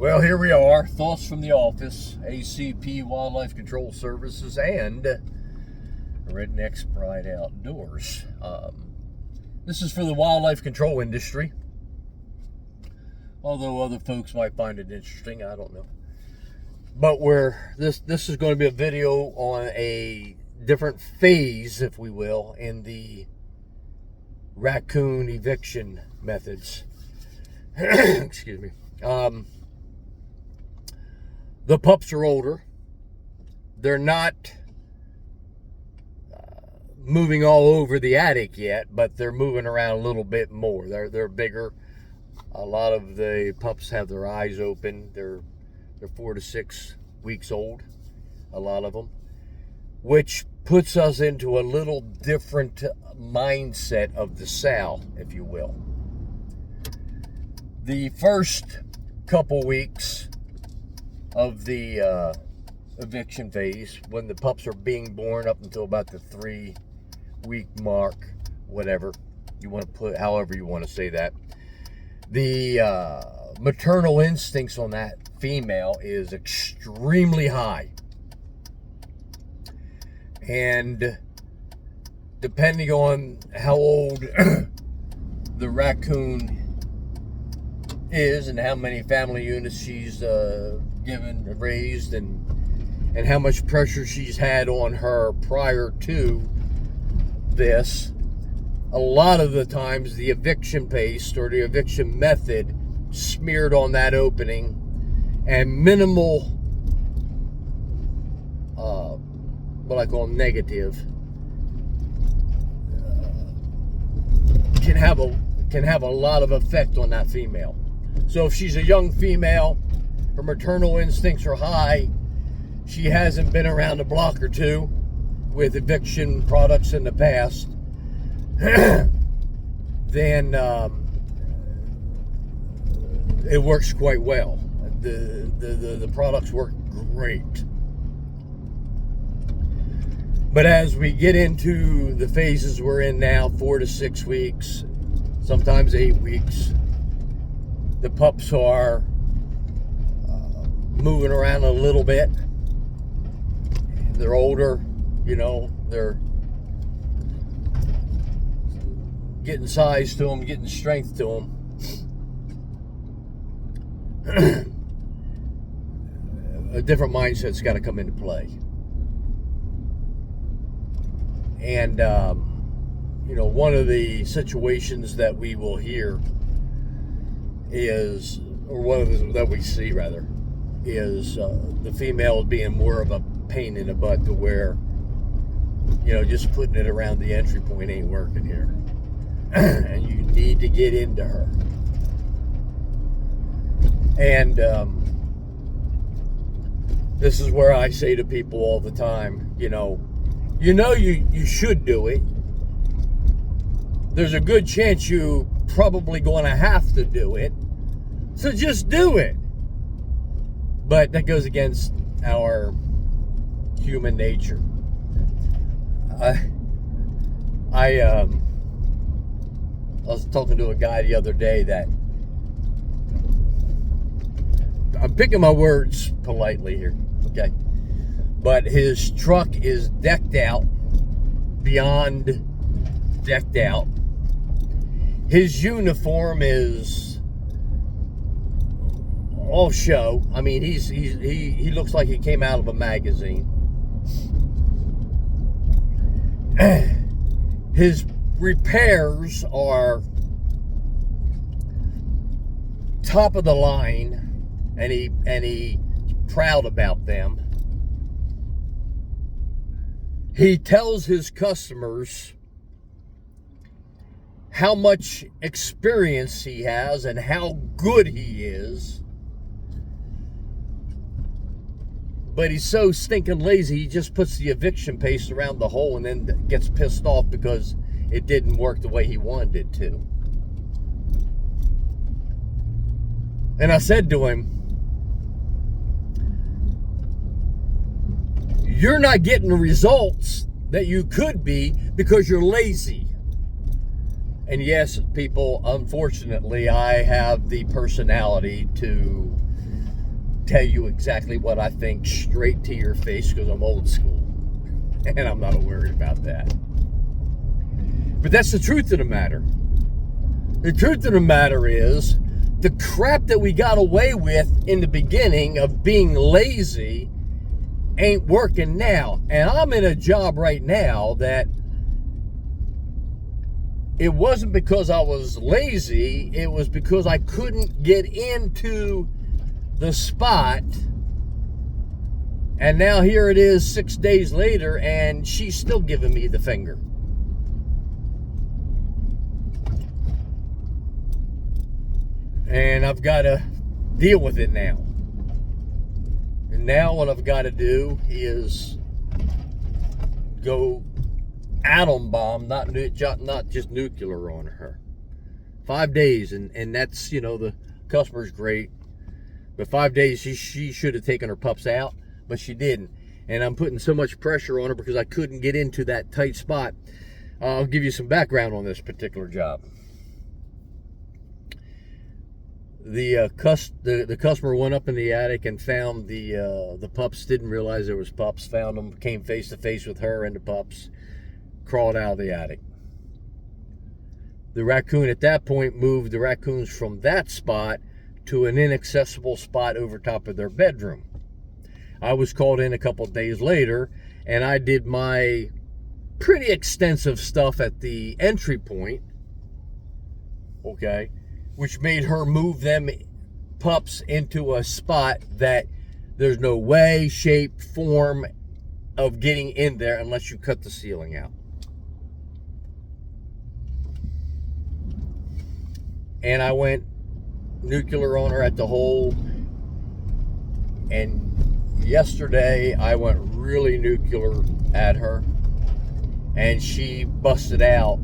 Well, here we are. Thoughts from the office, ACP Wildlife Control Services, and Redneck's Pride Outdoors. This is for the wildlife control industry. Although other folks might find it interesting, I don't know. But this is going to be a video on a different phase, if we will, in the raccoon eviction methods. Excuse me. The pups are older. They're not moving all over the attic yet, but they're moving around a little bit more. They're bigger. A lot of the pups have their eyes open. They're 4 to 6 weeks old, a lot of them, which puts us into a little different mindset of the sow, if you will. The first couple weeks of the eviction phase, when the pups are being born up until about the 3-week mark, whatever you want to put, however you want to say that, the maternal instincts on that female is extremely high. And depending on how old the raccoon is and how many family units she's raised and how much pressure she's had on her prior to this, a lot of the times the eviction paste or the eviction method smeared on that opening and minimal what I call negative can have a lot of effect on that female. So if she's a young female, her maternal instincts are high, she hasn't been around a block or two with eviction products in the past, then it works quite well. The products work great. But as we get into the phases we're in now, 4 to 6 weeks, sometimes 8 weeks, the pups are moving around a little bit. They're older, you know, they're getting size to them, getting strength to them. A different mindset's got to come into play. And, you know, one of the situations that we will hear is, or one of the, that we see rather, is the female being more of a pain in the butt to where, you know, just putting it around the entry point ain't working here. And you need to get into her. And this is where I say to people all the time, you should do it. There's a good chance you probably going to have to do it. So just do it. But that goes against our human nature. I was talking to a guy the other day that, I'm picking my words politely here, okay? But his truck is decked out, beyond decked out. His uniform is all show. I mean, he looks like he came out of a magazine. His repairs are top of the line, and he's proud about them. He tells his customers how much experience he has and how good he is. But he's so stinking lazy, he just puts the eviction paste around the hole and then gets pissed off because it didn't work the way he wanted it to. And I said to him, you're not getting the results that you could be because you're lazy. And yes, people, unfortunately, I have the personality to tell you exactly what I think straight to your face because I'm old school. And I'm not worried about that. But that's the truth of the matter. The truth of the matter is, the crap that we got away with in the beginning of being lazy ain't working now. And I'm in a job right now that it wasn't because I was lazy, it was because I couldn't get into the spot. And now here it is 6 days later, and she's still giving me the finger. And I've got to deal with it now. And now what I've got to do is go atom bomb, not just nuclear on her. 5 days, and that's, the customer's great. But 5 days, she should have taken her pups out, but she didn't. And I'm putting so much pressure on her because I couldn't get into that tight spot. I'll give you some background on this particular job. The customer went up in the attic and found the pups. Didn't realize there was pups. Found them. Came face to face with her and the pups. Crawled out of the attic. The raccoon at that point moved the raccoons from that spot to an inaccessible spot over top of their bedroom. I was called in a couple of days later, and I did my pretty extensive stuff at the entry point. Okay. Which made her move them pups into a spot that there's no way, shape, form of getting in there unless you cut the ceiling out. And I went nuclear on her at the hole. And yesterday I went really nuclear at her. And she busted out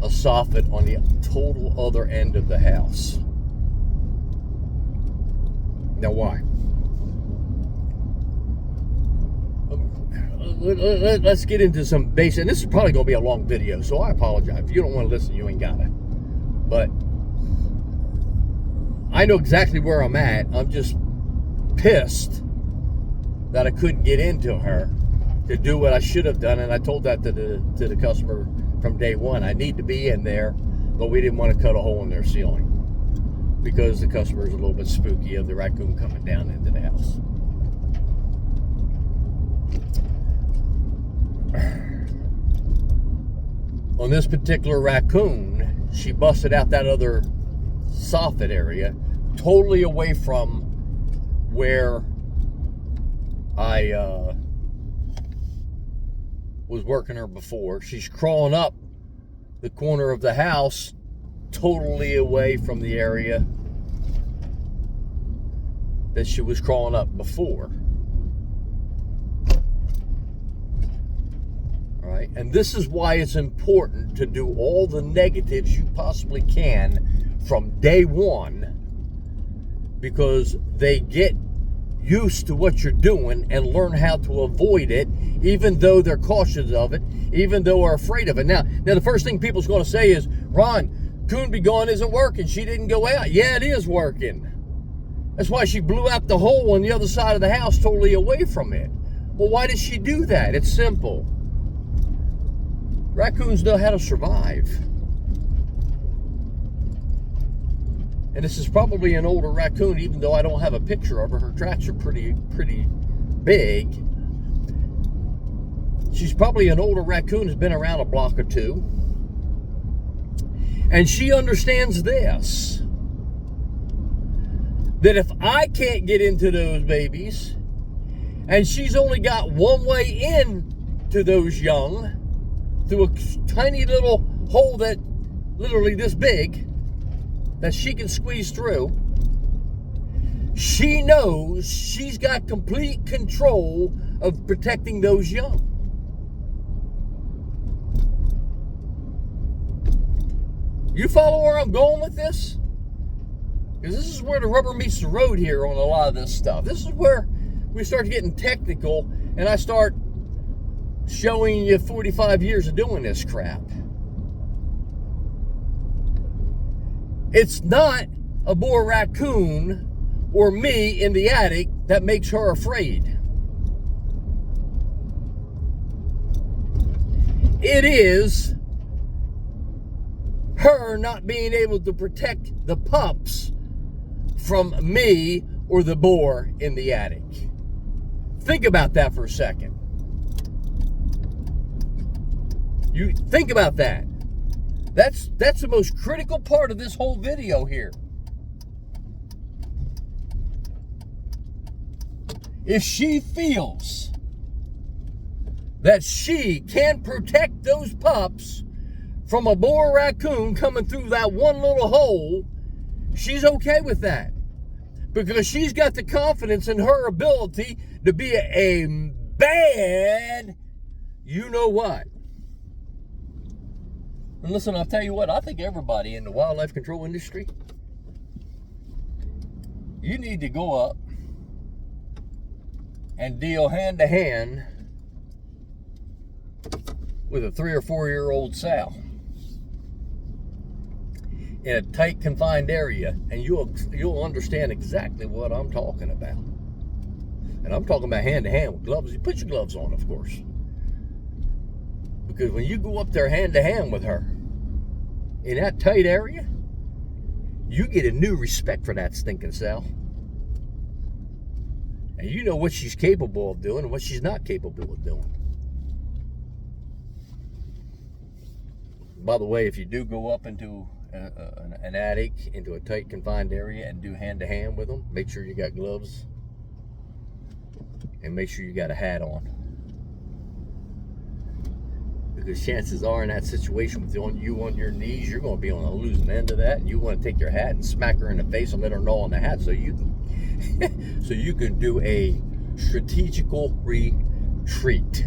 a soffit on the total other end of the house. Now why? Let's get into some basic, and this is probably going to be a long video, so I apologize. If you don't want to listen, you ain't got it. But I know exactly where I'm at. I'm just pissed that I couldn't get into her to do what I should have done, and I told that to the customer from day one. I need to be in there, but we didn't want to cut a hole in their ceiling because the customer is a little bit spooky of the raccoon coming down into the house. On this particular raccoon, she busted out that other soffit area, totally away from where I was working her before. She's crawling up the corner of the house, totally away from the area that she was crawling up before. All right, and this is why it's important to do all the negatives you possibly can from day one, because they get used to what you're doing and learn how to avoid it, even though they're cautious of it, even though they're afraid of it. Now the first thing people's going to say is, Ron, Coon Be Gone isn't working. She didn't go out. Yeah, it is working. That's why she blew out the hole on the other side of the house, totally away from it. Well, why did she do that? It's simple. Raccoons know how to survive. And this is probably an older raccoon, even though I don't have a picture of her. Her tracks are pretty big. She's probably an older raccoon, has been around a block or two. And she understands this, that if I can't get into those babies, and she's only got one way in to those young, through a tiny little hole that literally this big, that she can squeeze through, she knows she's got complete control of protecting those young. You follow where I'm going with this? Because this is where the rubber meets the road here on a lot of this stuff. This is where we start getting technical, and I start showing you 45 years of doing this crap. It's not a boar raccoon or me in the attic that makes her afraid. It is her not being able to protect the pups from me or the boar in the attic. Think about that for a second. You think about that. That's the most critical part of this whole video here. If she feels that she can protect those pups from a boar or raccoon coming through that one little hole, she's okay with that. Because she's got the confidence in her ability to be a bad you-know-what. And listen, I'll tell you what, I think everybody in the wildlife control industry, you need to go up and deal hand-to-hand with a 3 or 4 year old sow in a tight, confined area, and you'll understand exactly what I'm talking about. And I'm talking about hand-to-hand with gloves. You put your gloves on, of course. Because when you go up there hand-to-hand with her in that tight area, you get a new respect for that stinking sow. And you know what she's capable of doing and what she's not capable of doing. By the way, if you do go up into an attic, into a tight, confined area, and do hand-to-hand with them, make sure you got gloves. And make sure you got a hat on. Because chances are in that situation with you on your knees, you're going to be on the losing end of that. And you want to take your hat and smack her in the face and let her know on the hat so you can, so you can do a strategical retreat.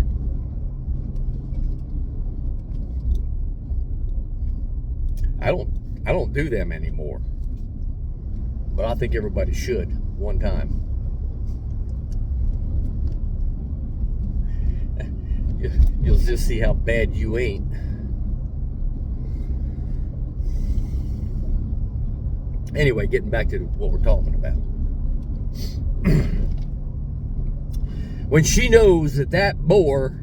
I don't do them anymore. But I think everybody should one time. You'll just see how bad you ain't. Anyway, getting back to what we're talking about. When she knows that boar,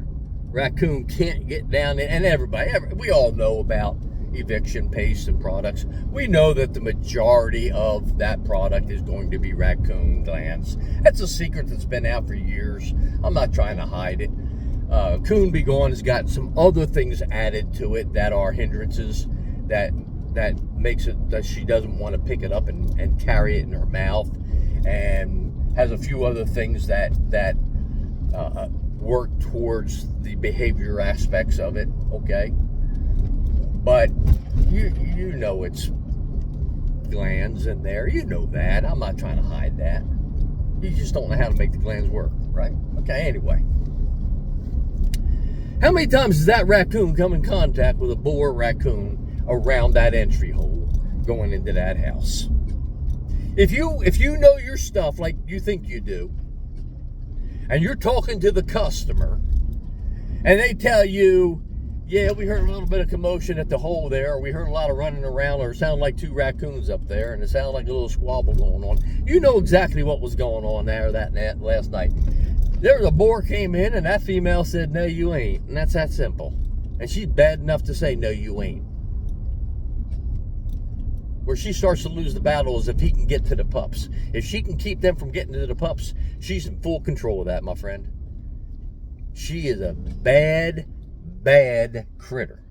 raccoon can't get down there, and we all know about eviction paste and products. We know that the majority of that product is going to be raccoon glands. That's a secret that's been out for years. I'm not trying to hide it. Coon Be Gone has got some other things added to it that are hindrances that makes it that she doesn't want to pick it up and carry it in her mouth, and has a few other things that work towards the behavior aspects of it. Okay, but you know it's glands in there. You know that. I'm not trying to hide that. You just don't know how to make the glands work, right? Okay. Anyway. How many times does that raccoon come in contact with a boar raccoon around that entry hole going into that house? If you know your stuff like you think you do, and you're talking to the customer, and they tell you, yeah, we heard a little bit of commotion at the hole there, or we heard a lot of running around, or it sounded like 2 raccoons up there, and it sounded like a little squabble going on. You know exactly what was going on there that last night. There was a boar came in, and that female said, no, you ain't. And that's that simple. And she's bad enough to say, no, you ain't. Where she starts to lose the battle is if he can get to the pups. If she can keep them from getting to the pups, she's in full control of that, my friend. She is a bad, bad critter.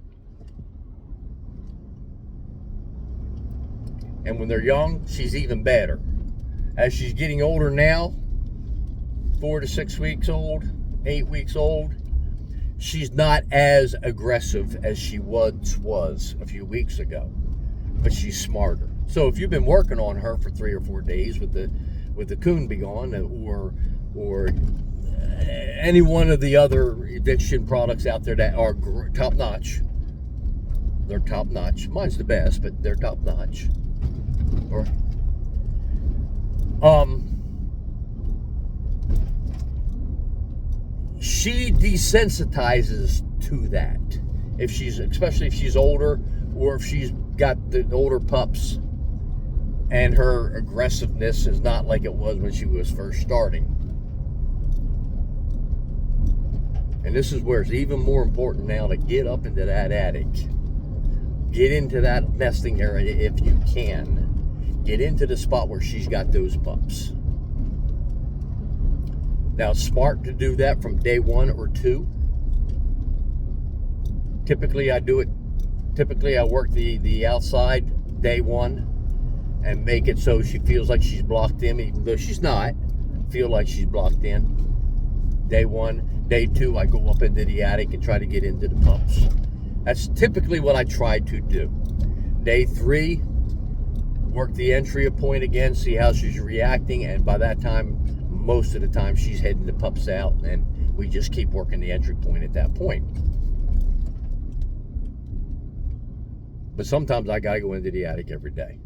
And when they're young, she's even better. As she's getting older now, 4 to 6 weeks old, 8 weeks old, she's not as aggressive as she once was a few weeks ago, but she's smarter. So if you've been working on her for 3 or 4 days with the Coon Be Gone, or any one of the other eviction products out there that are top notch, they're top notch. Mine's the best, but they're top notch. Or she desensitizes to that. Especially if she's older, or if she's got the older pups And her aggressiveness is not like it was when she was first starting. And this is where it's even more important now to get up into that attic. Get into that nesting area if you can. Get into the spot where she's got those pups. Now, it's smart to do that from day 1 or 2. Typically, I work the outside day 1 and make it so she feels like she's blocked in, even though she's not. Feel like she's blocked in. Day 1, day 2, I go up into the attic and try to get into the pups. That's typically what I try to do. Day 3, work the entry point again, see how she's reacting, and by that time, most of the time, she's heading the pups out, and we just keep working the entry point at that point. But sometimes I gotta go into the attic every day.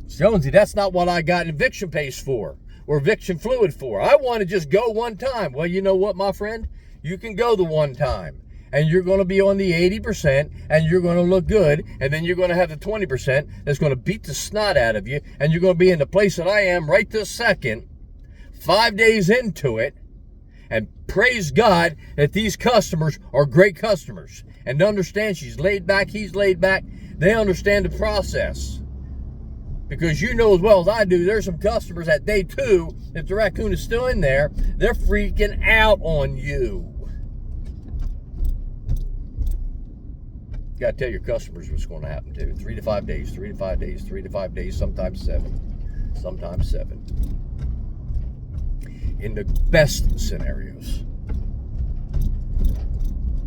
Jonesy, that's not what I got eviction paste for, or eviction fluid for. I want to just go one time. Well, you know what, my friend? You can go the one time, and you're going to be on the 80%, and you're going to look good, and then you're going to have the 20% that's going to beat the snot out of you, and you're going to be in the place that I am right this second, 5 days into it, and praise God that these customers are great customers, and to understand she's laid back, he's laid back. They understand the process. Because you know as well as I do, there's some customers at day 2, if the raccoon is still in there, they're freaking out on you. You got to tell your customers what's going to happen to. 3 to 5 days, 3 to 5 days, 3 to 5 days, sometimes 7. Sometimes 7. In the best scenarios.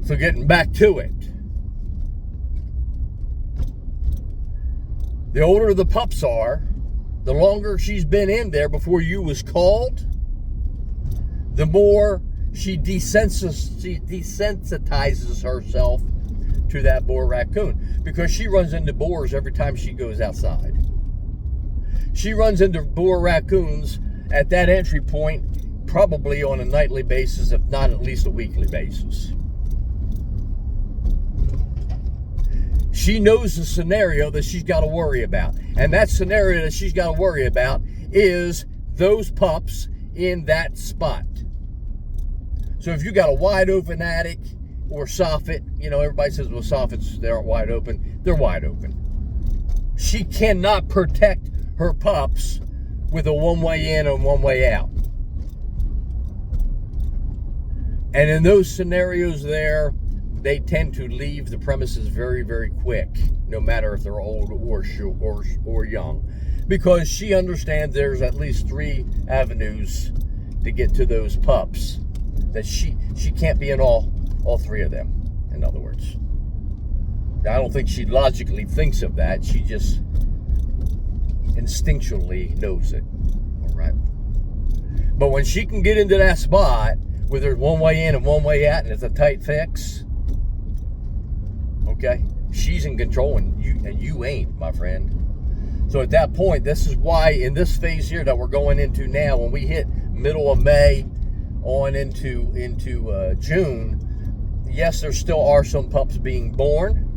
So getting back to it. The older the pups are, the longer she's been in there before you was called, the more she desensitizes herself to that boar raccoon, because she runs into boars every time she goes outside. She runs into boar raccoons at that entry point probably on a nightly basis, if not at least a weekly basis. She knows the scenario that she's got to worry about. And that scenario that she's got to worry about is those pups in that spot. So if you got a wide open attic or soffit, you know, everybody says, well, soffits, they aren't wide open. They're wide open. She cannot protect her pups with a one-way in and one-way out. And in those scenarios there, they tend to leave the premises very, very quick, no matter if they're old or young, because she understands there's at least 3 avenues to get to those pups, that she can't be in all 3 of them, in other words. I don't think she logically thinks of that. She just instinctually knows it, all right? But when she can get into that spot where there's one way in and one way out and it's a tight fix, okay, she's in control and you ain't, my friend. So at that point, this is why in this phase here that we're going into now, when we hit middle of May on into June, yes, there still are some pups being born,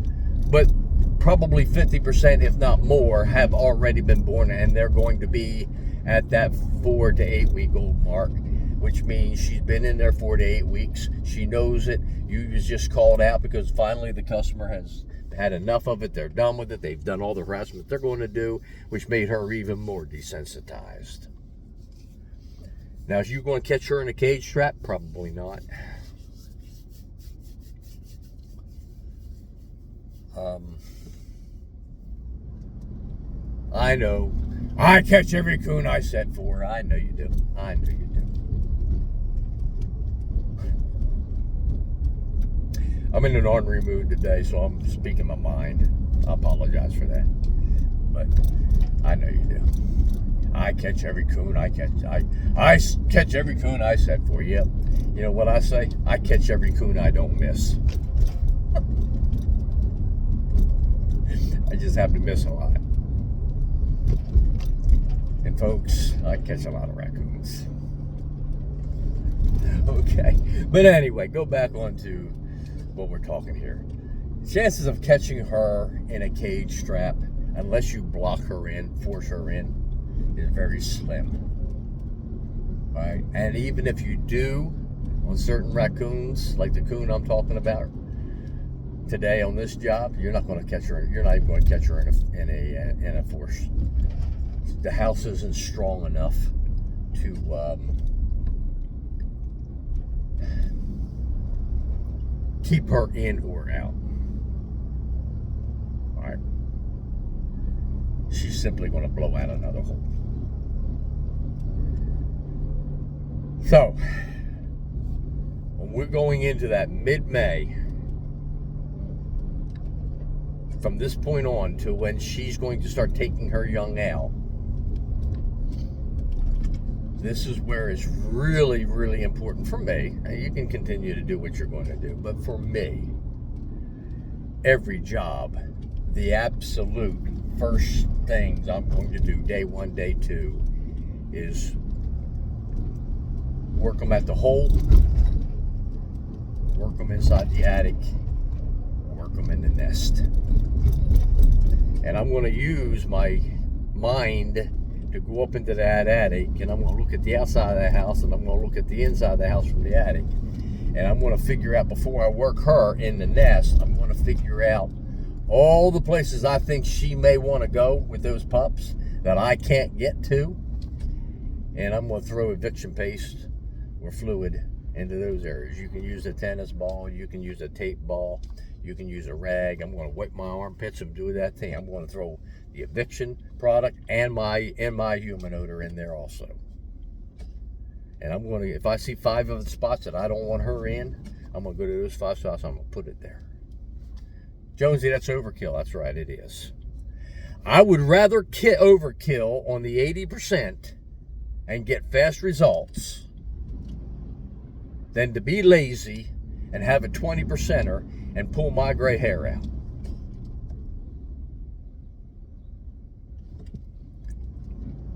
but probably 50%, if not more, have already been born, and they're going to be at that 4 to 8 week old mark, which means she's been in there 4 to 8 weeks. She knows it. You was just called out because finally the customer has had enough of it. They're done with it. They've done all the harassment they're going to do, which made her even more desensitized. Now, is you going to catch her in a cage trap? Probably not. I know. I catch every coon I set for. I know you do. I know you do. I'm in an ornery mood today, so I'm speaking my mind. I apologize for that. But I know you do. I catch every coon I catch. I catch every coon I set for. Yep. You know what I say? I catch every coon I don't miss. I just happen to miss a lot. And folks, I catch a lot of raccoons. Okay. But anyway, go back onto what we're talking here. Chances of catching her in a cage strap, unless you block her in, force her in, is very slim. All right, and even if you do, on certain raccoons, like the coon I'm talking about today on this job, you're not going to catch her. You're not even going to catch her in a force. The house isn't strong enough to keep her in or out. All right, she's simply going to blow out another hole. So, when we're going into that mid-May, from this point on to when she's going to start taking her young out, this is where it's really, really important for me. Now, you can continue to do what you're going to do, but for me, every job, the absolute first things I'm going to do, day one, day two, is work them at the hole, work them inside the attic, work them in the nest. And I'm going to use my mind to go up into that attic, and I'm going to look at the outside of the house, and I'm going to look at the inside of the house from the attic. And I'm going to figure out, before I work her in the nest, I'm going to figure out all the places I think she may want to go with those pups that I can't get to. And I'm going to throw eviction paste or fluid into those areas. You can use a tennis ball, you can use a tape ball, you can use a rag. I'm going to wipe my armpits and do that thing. I'm going to throw the eviction product and my human odor in there also. And I'm going to, if I see 5 of the spots that I don't want her in, I'm going to go to those 5 spots, I'm going to put it there. Jonesy, that's overkill. That's right, it is. I would rather overkill on the 80% and get fast results than to be lazy and have a 20%er and pull my gray hair out.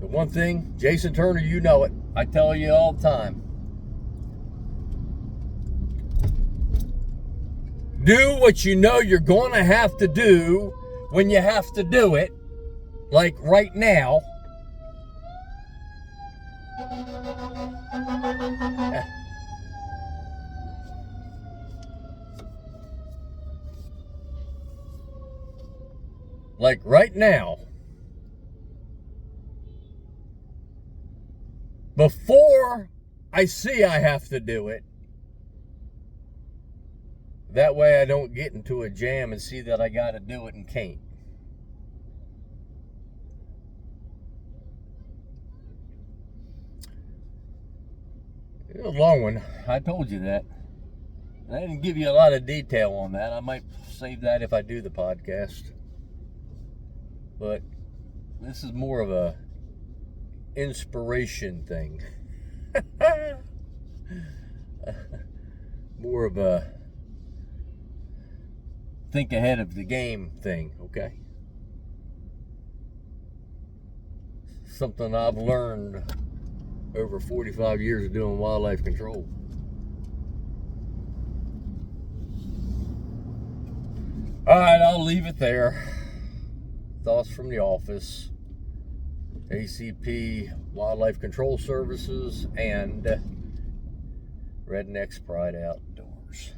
The one thing, Jason Turner, you know it. I tell you all the time. Do what you know you're going to have to do when you have to do it. Like right now. Like right now. Before I see I have to do it. That way I don't get into a jam and see that I got to do it and can't. It was a long one. I told you that. I didn't give you a lot of detail on that. I might save that if I do the podcast. But this is more of a inspiration thing. More of a think ahead of the game thing, okay? Something I've learned over 45 years of doing wildlife control. All right, I'll leave it there. Thoughts from the office. ACP Wildlife Control Services and Rednecks Pride Outdoors.